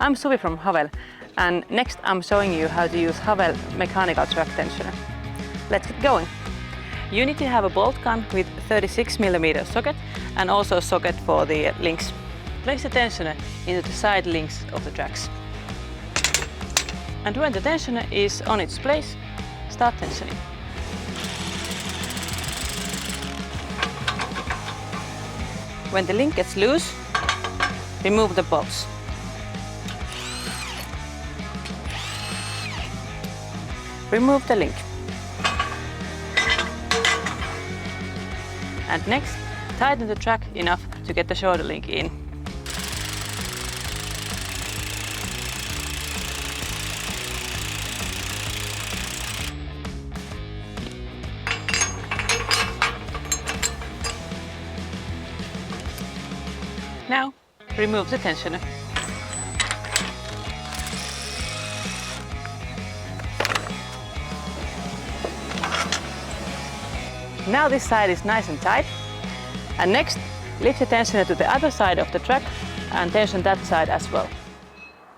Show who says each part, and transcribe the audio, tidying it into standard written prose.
Speaker 1: I'm Suvi from HAVEL, and next I'm showing you how to use HAVEL mechanical track tensioner. Let's get going. You need to have a bolt gun with 36mm socket and also a socket for the links. Place the tensioner into the side links of the tracks. And when the tensioner is on its place, start tensioning. When the link gets loose, remove the bolts. Remove the link. And next, tighten the track enough to get the shoulder link in. Now, remove the tensioner. Now this side is nice and tight. And next, lift the tensioner to the other side of the track and tension that side as well.